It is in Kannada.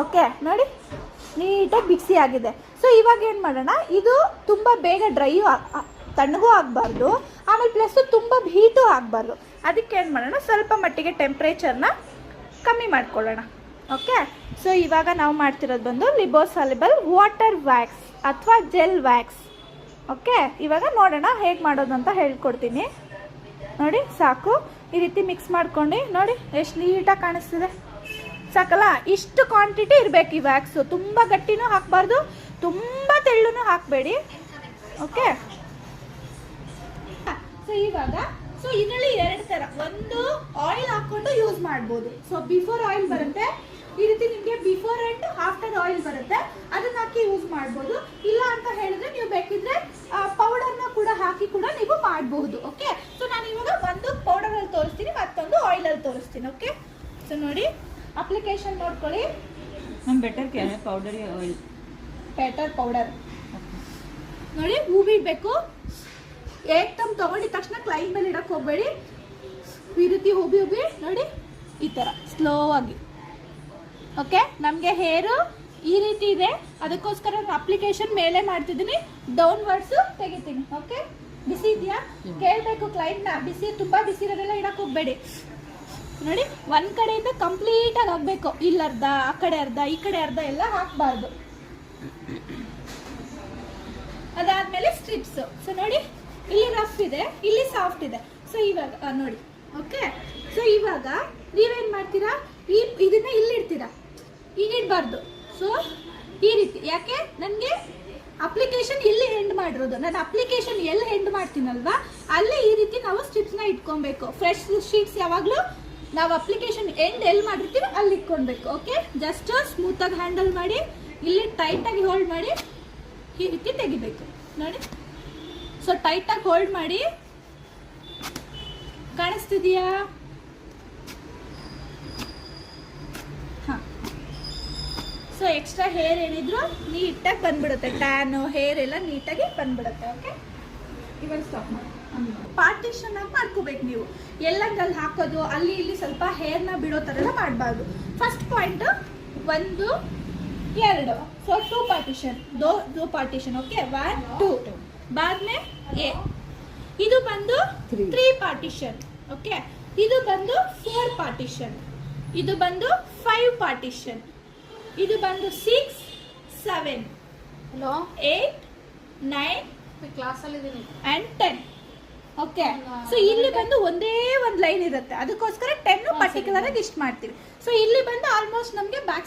ಓಕೆ ನೋಡಿ ನೀಟಾಗಿ ಬಿಸಿ ಆಗಿದೆ. ಸೊ ಇವಾಗ ಏನು ಮಾಡೋಣ, ಇದು ತುಂಬ ಬೇಗ ಡ್ರೈಯೂ ತಣ್ಣಗೂ ಆಗಬಾರ್ದು, ಆಮೇಲೆ ಪ್ಲಸ್ಸು ತುಂಬ ಹೀಟು ಆಗಬಾರ್ದು. ಅದಕ್ಕೆ ಏನು ಮಾಡೋಣ, ಸ್ವಲ್ಪ ಮಟ್ಟಿಗೆ ಟೆಂಪ್ರೇಚರ್ನ ಕಮ್ಮಿ ಮಾಡ್ಕೊಳ್ಳೋಣ. ಓಕೆ, ಸೊ ಇವಾಗ ನಾವು ಮಾಡ್ತಿರೋದು ಬಂದು ಲಿಬೋಸಾಲಿಬಲ್ ವಾಟರ್ ವ್ಯಾಕ್ಸ್ ಅಥವಾ ಜೆಲ್ ವ್ಯಾಕ್ಸ್. ಓಕೆ, ಇವಾಗ ನೋಡೋಣ ಹೇಗೆ ಮಾಡೋದು ಅಂತ ಹೇಳ್ಕೊಡ್ತೀನಿ. ನೋಡಿ ಸಾಕು, ಈ ರೀತಿ ಮಿಕ್ಸ್ ಮಾಡ್ಕೊಂಡು ನೋಡಿ ಎಷ್ಟು ನೀಟಾಗಿ ಕಾಣಿಸ್ತಿದೆ. ಸಾಕಲ್ಲ, ಇಷ್ಟು ಕ್ವಾಂಟಿಟಿ ಇರಬೇಕು ಈ ವ್ಯಾಕ್ಸು. ತುಂಬ ಗಟ್ಟಿನೂ ಹಾಕಬಾರ್ದು, ತುಂಬ ತೆಳ್ಳೂ ಹಾಕಬೇಡಿ. ಓಕೆ, ಸೊ ಇವಾಗ ಇದರಲ್ಲಿ ಎರಡು ಥರ, ಒಂದು ಆಯಿಲ್ ಹಾಕ್ಕೊಂಡು ಯೂಸ್ ಮಾಡ್ಬೋದು. ಸೊ ಬಿಫೋರ್ ಆಯಿಲ್ ಬರುತ್ತೆ, ಈ ರೀತಿ ನಿಮಗೆ ಬಿಫೋರ್ ಆ್ಯಂಡ್ ಆಫ್ಟರ್ ಆಯಿಲ್ ಬರುತ್ತೆ, ಅದನ್ನ ಹಾಕಿ ಯೂಸ್ ಮಾಡ್ಬೋದು. ಇಲ್ಲ ಅಂತ ಹೇಳಿದ್ರೆ ನೀವು ಬೇಕಿದ್ರೆ ಪೌಡರ್ನ ಕೂಡ ಹಾಕಿ ಕೂಡ ನೀವು ಮಾಡಬಹುದು. ಓಕೆ, ಸೊ ನಾನು ಇವಾಗ ಒಂದು ಪೌಡರಲ್ಲಿ ತೋರಿಸ್ತೀನಿ, ಮತ್ತೊಂದು ಆಯಿಲಲ್ಲಿ ತೋರಿಸ್ತೀನಿ. ಓಕೆ, ಸೊ ನೋಡಿ ಅಪ್ಲಿಕೇಶನ್ ನೋಡ್ಕೊಳ್ಳಿ. Better powder oil, better powder ನೋಡಿ. ಹೂ ಬಿಡಬೇಕು, ಏಕ್ದಮ್ ತಗೊಂಡಿದ ತಕ್ಷಣ ಕ್ಲೈನ್ ಮೇಲೆ ಇಡಕ್ಕೆ ಹೋಗಬೇಡಿ. ಈ ರೀತಿ ಹೂಬಿ ನೋಡಿ, ಈ ಥರ ಸ್ಲೋ ಆಗಿ. ಓಕೆ, ನಮಗೆ ಹೇರು ಈ ರೀತಿ ಇದೆ, ಅದಕ್ಕೋಸ್ಕರ ನಾನು ಅಪ್ಲಿಕೇಶನ್ ಮೇಲೆ ಮಾಡ್ತಿದ್ದೀನಿ, ಡೌನ್ವರ್ಡ್ಸು ತೆಗಿತೀನಿ. ಓಕೆ, ಬಿಸಿ ಇದೆಯಾ ಕೇಳಬೇಕು ಕ್ಲೈಂಟ್ನ. ಬಿಸಿ ತುಂಬ ಬಿಸಿ ಇರೋದೆಲ್ಲ ಇಡಕ್ಕೆ ಹೋಗಬೇಡಿ. ನೋಡಿ, ಒಂದು ಕಡೆಯಿಂದ ಕಂಪ್ಲೀಟಾಗಿ ಆಗಬೇಕು, ಇಲ್ಲಿ ಅರ್ಧ, ಆ ಕಡೆ ಅರ್ಧ, ಈ ಕಡೆ ಅರ್ಧ ಎಲ್ಲ ಹಾಕಬಾರ್ದು. ಅದಾದಮೇಲೆ ಸ್ಟ್ರಿಪ್ಸು. ಸೊ ನೋಡಿ, ಇಲ್ಲಿ ರಫ್ ಇದೆ, ಇಲ್ಲಿ ಸಾಫ್ಟ್ ಇದೆ. ಸೊ ಇವಾಗ ನೋಡಿ. ಓಕೆ, ಸೊ ಇವಾಗ ನೀವೇನು ಮಾಡ್ತೀರಾ, ಇದನ್ನ ಇಲ್ಲಿಡ್ತೀರಾ, ಇಲ್ಲಿಡಬಾರ್ದು. ಸೊ ಈ ರೀತಿ, ಯಾಕೆ ನನಗೆ ಅಪ್ಲಿಕೇಶನ್ ಇಲ್ಲಿ ಎಂಡ್ ಮಾಡಿರೋದು, ನಾನು ಅಪ್ಲಿಕೇಶನ್ ಎಲ್ಲಿ ಎಂಡ್ ಮಾಡ್ತೀನಲ್ವಾ ಅಲ್ಲಿ ಈ ರೀತಿ ನಾವು ಸ್ಟ್ರಿಪ್ಸ್ನ ಇಟ್ಕೊಬೇಕು. ಫ್ರೆಶ್ ಶೀಟ್ಸ್ ಯಾವಾಗಲೂ ನಾವು ಅಪ್ಲಿಕೇಶನ್ ಎಂಡ್ ಎಲ್ಲಿ ಮಾಡಿರ್ತೀವಿ ಅಲ್ಲಿ ಇಟ್ಕೊಳ್ಬೇಕು. ಓಕೆ, ಜಸ್ಟ್ ಸ್ಮೂತಾಗಿ ಹ್ಯಾಂಡಲ್ ಮಾಡಿ, ಇಲ್ಲಿ ಟೈಟಾಗಿ ಹೋಲ್ಡ್ ಮಾಡಿ ಈ ರೀತಿ ತೆಗಿಬೇಕು. ನೋಡಿ, ಸೊ ಟೈಟಾಗಿ ಹೋಲ್ಡ್ ಮಾಡಿ. ಕಾಣಿಸ್ತಿದೆಯಾ? ಹಾಂ, ಸೊ ಎಕ್ಸ್ಟ್ರಾ ಹೇರ್ ಏನಿದ್ರು ನೀಟಾಗಿ ಬಂದ್ಬಿಡುತ್ತೆ, ಟ್ಯಾನು ಹೇರ್ ಎಲ್ಲ ನೀಟಾಗಿ ಬಂದ್ಬಿಡುತ್ತೆ. ಓಕೆ, ಇವಾಗ ಸ್ಟಾಪ್ ಮಾಡಿ. ಪಾರ್ಟಿಷನ್ ಆಗಿ ಮಾಡ್ಕೋಬೇಕು ನೀವು. ಎಲ್ಲಂದಲ್ಲಿ ಹಾಕೋದು ಅಲ್ಲಿ ಇಲ್ಲಿ ಸ್ವಲ್ಪ ಹೇರ್ನ ಬಿಡೋ ಥರ ಎಲ್ಲ ಮಾಡಬಾರ್ದು. ಫಸ್ಟ್ ಪಾಯಿಂಟ್ 1 2, ಸೊ 2 ಪಾರ್ಟಿಷನ್, ದೋ ಪಾರ್ಟಿಷನ್. ಓಕೆ, 1 2 ಬಾದ್ಮೇ ಎ. ಇದು ಬಂದು 3 ಪಾರ್ಟಿಷನ್. ಓಕೆ, ಇದು ಬಂದು 4 ಪಾರ್ಟಿಷನ್, ಇದು ಬಂದು 5 ಪಾರ್ಟಿಷನ್, ಇದು ಬಂದು 6 7 8 9 ಕ್ಲಾಸಲ್ಲಿ and 10. ಓಕೆ, ಸೊ ಇಲ್ಲಿ ಬಂದು ಒಂದೇ ಒಂದು ಲೈನ್ ಇರುತ್ತೆ, ಅದಕ್ಕೋಸ್ಕರ 10 ಪರ್ಟಿಕ್ಯುಲರ್ ಆಗಿ ಇಷ್ಟು ಮಾಡ್ತೀವಿ. ಸೊ ಇಲ್ಲಿ ಬಂದು ಆಲ್ಮೋಸ್ಟ್ ನಮಗೆ ಬ್ಯಾಕ್